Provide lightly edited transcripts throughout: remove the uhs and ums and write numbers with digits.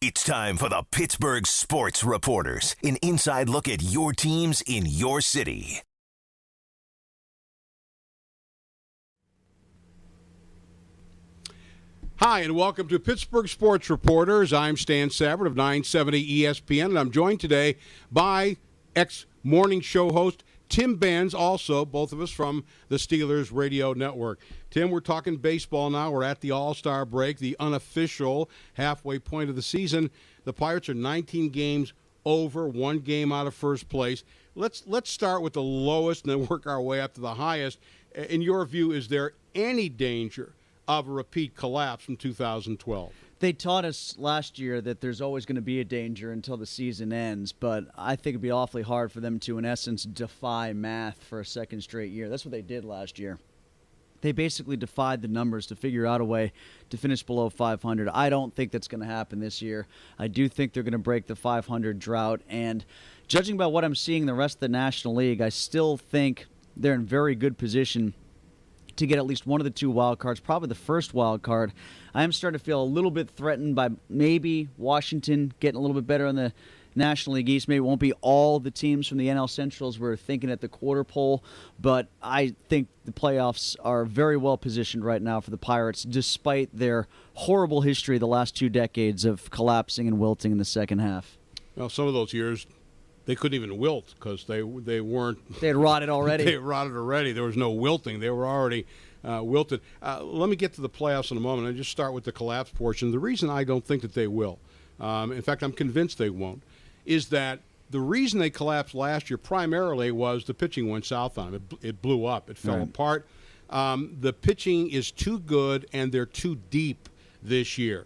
It's time for the Pittsburgh Sports Reporters, an inside look at your teams in your city. Hi, and welcome to Pittsburgh Sports Reporters. I'm Stan Savard of 970 ESPN, and I'm joined today by ex-morning show host Tim Benz, also both of us from the Steelers Radio Network. Tim, we're talking baseball now. We're at the All-Star break, the unofficial halfway point of the season. The Pirates are 19 games over, one game out of first place. Let's start with the lowest and then work our way up to the highest. In your view, is there any danger of a repeat collapse from 2012? They taught us last year that there's always going to be a danger until the season ends, but I think it'd be awfully hard for them to, in essence, defy math for a second straight year. That's what they did last year. They basically defied the numbers to figure out a way to finish below 500. I don't think that's going to happen this year. I do think they're going to break the 500 drought, and judging by what I'm seeing in the rest of the National League, I still think they're in very good position to get at least one of the two wild cards, probably the first wild card. I am starting to feel a little bit threatened by maybe Washington getting a little bit better in the National League East. Maybe it won't be all the teams from the NL Centrals we're thinking at the quarter pole, but I think the playoffs are very well positioned right now for the Pirates, despite their horrible history the last 2 decades of collapsing and wilting in the second half. Well, some of those years, they couldn't even wilt because they weren't. They had rotted already. They had rotted already. There was no wilting. They were already wilted. Let me get to the playoffs in a moment. I'll just start with the collapse portion. The reason I don't think that they will, in fact, I'm convinced they won't, is that the reason they collapsed last year primarily was the pitching went south on them. It blew up. It fell apart. The pitching is too good, and they're too deep this year.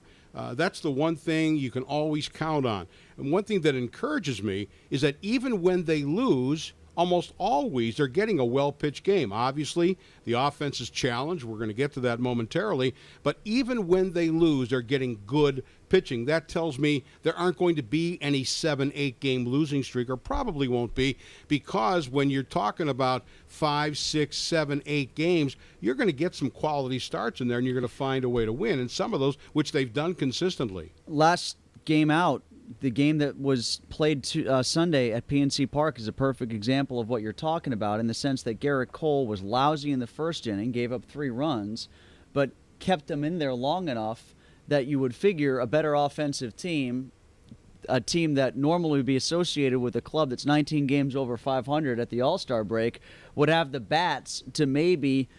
That's the one thing you can always count on. And one thing that encourages me is that even when they lose, almost always they're getting a well-pitched game. Obviously, the offense is challenged. We're going to get to that momentarily. But even when they lose, they're getting good pitching. That tells me there aren't going to be any 7-8 game losing streak, or probably won't be, because when you're talking about 5, 6, 7, 8 games, you're going to get some quality starts in there, and you're going to find a way to win. And some of those, which they've done consistently. Last game out, the game that was played Sunday at PNC Park is a perfect example of what you're talking about, in the sense that Garrett Cole was lousy in the first inning, gave up 3 runs, but kept them in there long enough that you would figure a better offensive team, a team that normally would be associated with a club that's 19 games over 500 at the All-Star break, would have the bats to maybe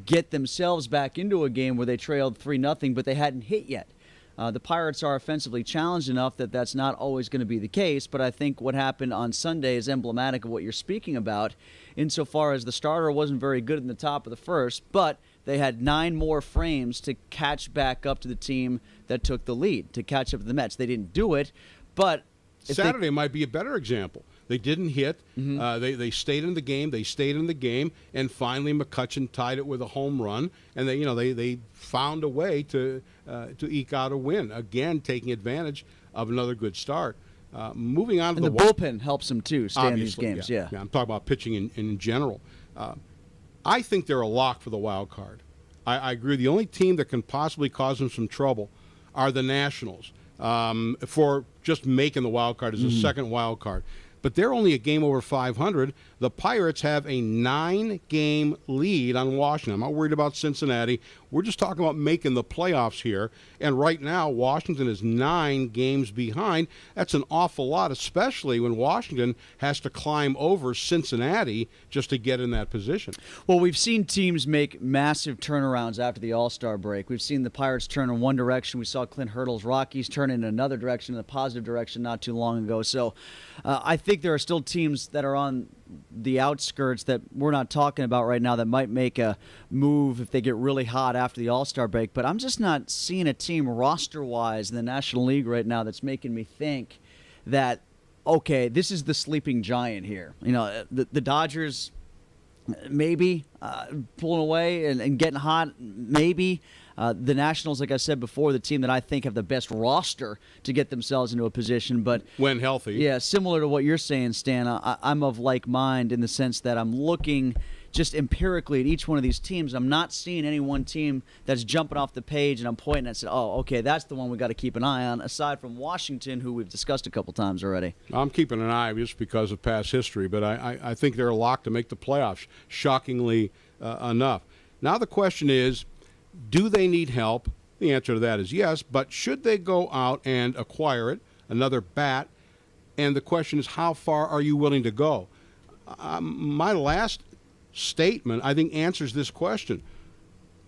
get themselves back into a game where they trailed 3-0, but they hadn't hit yet. The Pirates are offensively challenged enough that that's not always going to be the case, but I think what happened on Sunday is emblematic of what you're speaking about, insofar as the starter wasn't very good in the top of the first, but they had 9 more frames to catch back up to the team that took the lead, to catch up to the Mets. They didn't do it, but Saturday might be a better example. They didn't hit. They stayed in the game. They stayed in the game, and finally McCutchen tied it with a home run. And they found a way to eke out a win. Again, taking advantage of another good start. Moving on to the bullpen helps them too. Stay in these games. Yeah, I'm talking about pitching in general. I think they're a lock for the wild card. I agree. The only team that can possibly cause them some trouble are the Nationals for just making the wild card as a second wild card. But they're only a game over 500. The Pirates have a 9-game lead on Washington. I'm not worried about Cincinnati. We're just talking about making the playoffs here. And right now, Washington is 9 games behind. That's an awful lot, especially when Washington has to climb over Cincinnati just to get in that position. Well, we've seen teams make massive turnarounds after the All-Star break. We've seen the Pirates turn in one direction. We saw Clint Hurdle's Rockies turn in another direction, in a positive direction, not too long ago. So I think there are still teams that are on the outskirts that we're not talking about right now that might make a move if they get really hot after the All-Star break. But I'm just not seeing a team roster-wise in the National League right now that's making me think that, okay, this is the sleeping giant here. You know, the Dodgers maybe pulling away and getting hot, maybe. The Nationals, like I said before, the team that I think have the best roster to get themselves into a position. But when healthy. Yeah, similar to what you're saying, Stan, I'm of like mind in the sense that I'm looking just empirically at each one of these teams, I'm not seeing any one team that's jumping off the page and I'm pointing and saying, oh, okay, that's the one we got to keep an eye on, aside from Washington, who we've discussed a couple times already. I'm keeping an eye just because of past history, but I think they're locked to make the playoffs, shockingly enough. Now the question is, do they need help? The answer to that is yes, but should they go out and acquire it, another bat? And the question is, how far are you willing to go? My last statement, I think, answers this question.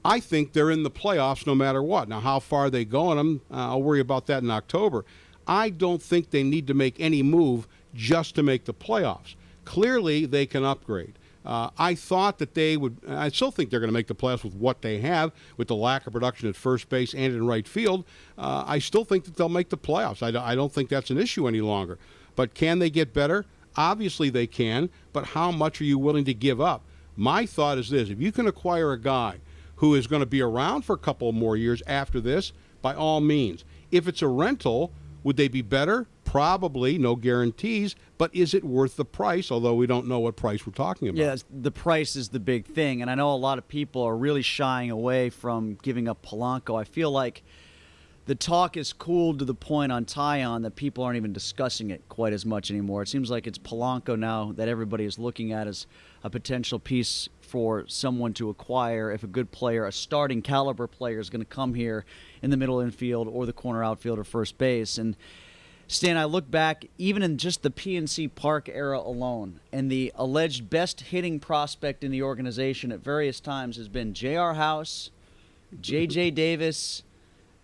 I think they're in the playoffs no matter what. Now, how far they go, and I'll worry about that in October. I don't think they need to make any move just to make the playoffs. Clearly, they can upgrade. I thought that they would. I still think they're going to make the playoffs with what they have, with the lack of production at first base and in right field. I still think that they'll make the playoffs. I don't think that's an issue any longer. But can they get better? Obviously they can, but how much are you willing to give up? My thought is this: if you can acquire a guy who is going to be around for a couple more years after this, by all means. If it's a rental, would they be better? Probably, no guarantees, but is it worth the price, although we don't know what price we're talking about? Yeah, the price is the big thing, and I know a lot of people are really shying away from giving up Polanco. I feel like the talk is cooled to the point on Taillon that people aren't even discussing it quite as much anymore. It seems like it's Polanco now that everybody is looking at as a potential piece for someone to acquire if a good player, a starting caliber player, is going to come here in the middle infield or the corner outfield or first base. And Stan, I look back even in just the PNC Park era alone, and the alleged best hitting prospect in the organization at various times has been J.R. House, J.J. Davis,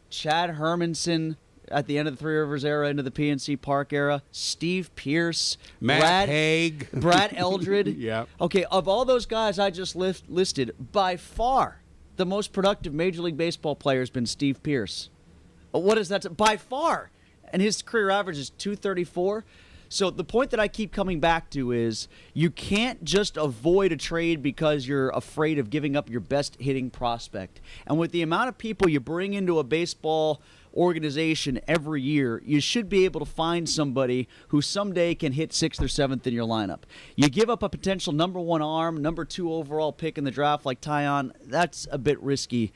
Chad Hermanson at the end of the Three Rivers era into the PNC Park era, Steve Pearce, Matt Haig, Brad Eldred. Yeah. Okay, of all those guys I just listed, by far the most productive Major League Baseball player has been Steve Pearce. What is that? By far. And his career average is 234. So the point that I keep coming back to is you can't just avoid a trade because you're afraid of giving up your best hitting prospect. And with the amount of people you bring into a baseball organization every year, you should be able to find somebody who someday can hit 6th or 7th in your lineup. You give up a potential number 1 arm, number 2 overall pick in the draft like Taillon, that's a bit risky.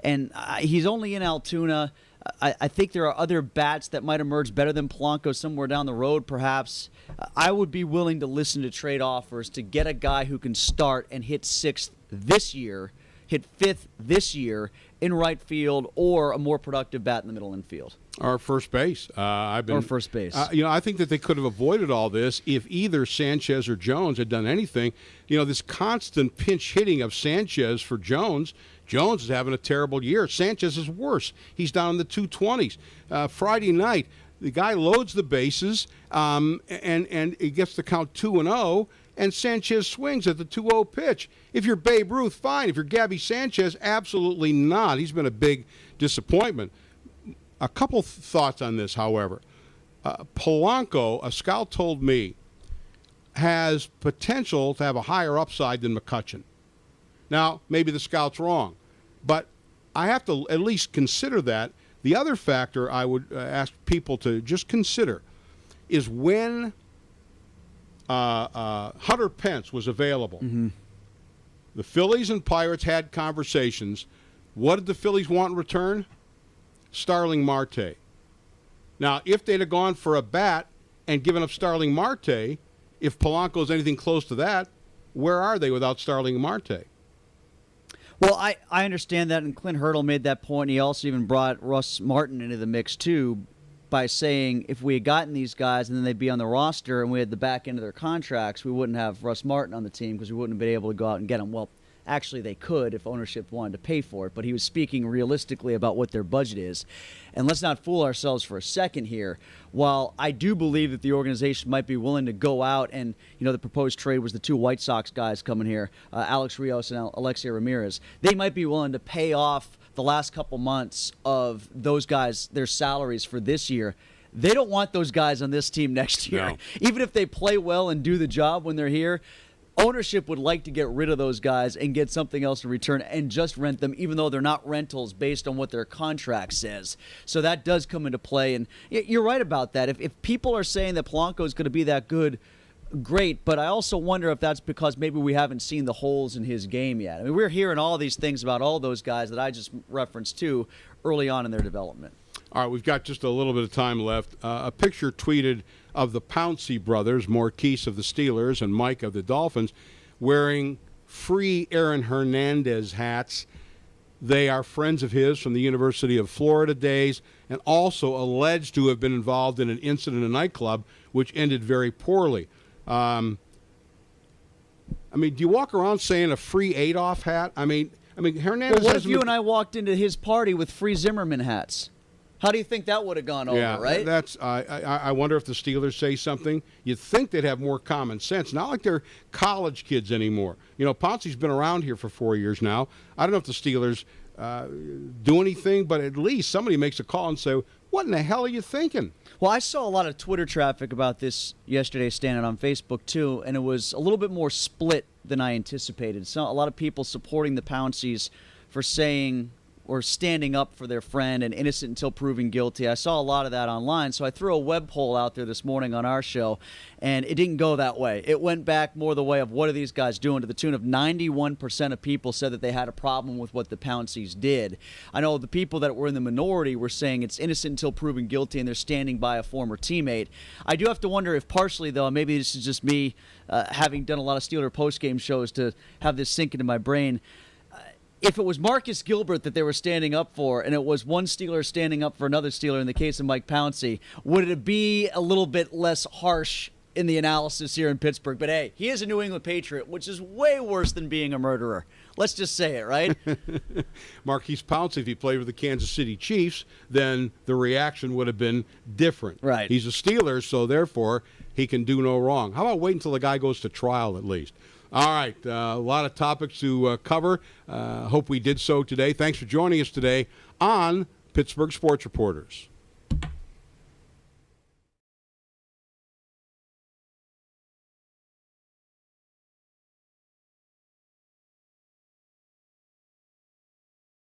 And he's only in Altoona. I think there are other bats that might emerge better than Polanco somewhere down the road, perhaps. I would be willing to listen to trade offers to get a guy who can start and hit 6th this year, hit 5th this year in right field, or a more productive bat in the middle infield. Or first base. Or first base. I think that they could have avoided all this if either Sanchez or Jones had done anything. This constant pinch hitting of Sanchez for Jones. Jones is having a terrible year. Sanchez is worse. He's down in the 220s. Friday night, the guy loads the bases, and he gets the count 2-0, and Sanchez swings at the 2-0 pitch. If you're Babe Ruth, fine. If you're Gabby Sanchez, absolutely not. He's been a big disappointment. A couple thoughts on this, however. Polanco, a scout told me, has potential to have a higher upside than McCutchen. Now, maybe the scout's wrong, but I have to at least consider that. The other factor I would ask people to just consider is when Hunter Pence was available. Mm-hmm. The Phillies and Pirates had conversations. What did the Phillies want in return? Starling Marte. Now, if they'd have gone for a bat and given up Starling Marte, if Polanco's anything close to that, where are they without Starling Marte? Well, I understand that, and Clint Hurdle made that point. He also even brought Russ Martin into the mix, too, by saying if we had gotten these guys and then they'd be on the roster and we had the back end of their contracts, we wouldn't have Russ Martin on the team because we wouldn't have been able to go out and get him. Well, actually, they could if ownership wanted to pay for it, but he was speaking realistically about what their budget is. And let's not fool ourselves for a second here. While I do believe that the organization might be willing to go out and, the proposed trade was the 2 White Sox guys coming here, Alex Rios and Alexei Ramirez. They might be willing to pay off the last couple months of those guys, their salaries for this year. They don't want those guys on this team next year. No. Even if they play well and do the job when they're here, ownership would like to get rid of those guys and get something else in return and just rent them, even though they're not rentals based on what their contract says. So that does come into play. And you're right about that. If people are saying that Polanco is going to be that good, great, but I also wonder if that's because maybe we haven't seen the holes in his game yet. I mean, we're hearing all these things about all those guys that I just referenced to early on in their development. All right, we've got just a little bit of time left. A picture tweeted of the Pouncey brothers, Maurkice of the Steelers and Mike of the Dolphins, wearing free Aaron Hernandez hats. They are friends of his from the University of Florida days and also alleged to have been involved in an incident in a nightclub which ended very poorly. I mean, do you walk around saying a free Adolf hat? I mean, Hernandez. Well, what if you and I walked into his party with free Zimmerman hats? How do you think that would have gone over, right? That's. I wonder if the Steelers say something. You'd think they'd have more common sense. Not like they're college kids anymore. You know, Pouncey's been around here for 4 years now. I don't know if the Steelers do anything, but at least somebody makes a call and say, "What in the hell are you thinking?" Well, I saw a lot of Twitter traffic about this yesterday, standing on Facebook too, and it was a little bit more split than I anticipated. So a lot of people supporting the Pounceys for saying or standing up for their friend and innocent until proven guilty. I saw a lot of that online, so I threw a web poll out there this morning on our show, and it didn't go that way. It went back more the way of what are these guys doing, to the tune of 91% of people said that they had a problem with what the Pounceys did. I know the people that were in the minority were saying it's innocent until proven guilty and they're standing by a former teammate. I do have to wonder if partially, though, maybe this is just me having done a lot of Steeler postgame shows to have this sink into my brain. If it was Marcus Gilbert that they were standing up for, and it was one Steeler standing up for another Steeler in the case of Mike Pouncey, would it be a little bit less harsh in the analysis here in Pittsburgh? But hey, he is a New England Patriot, which is way worse than being a murderer. Let's just say it, right? Maurkice Pouncey, if he played with the Kansas City Chiefs, then the reaction would have been different. Right. He's a Steeler, so therefore he can do no wrong. How about wait until the guy goes to trial at least? All right, a lot of topics to cover. Hope we did so today. Thanks for joining us today on Pittsburgh Sports Reporters.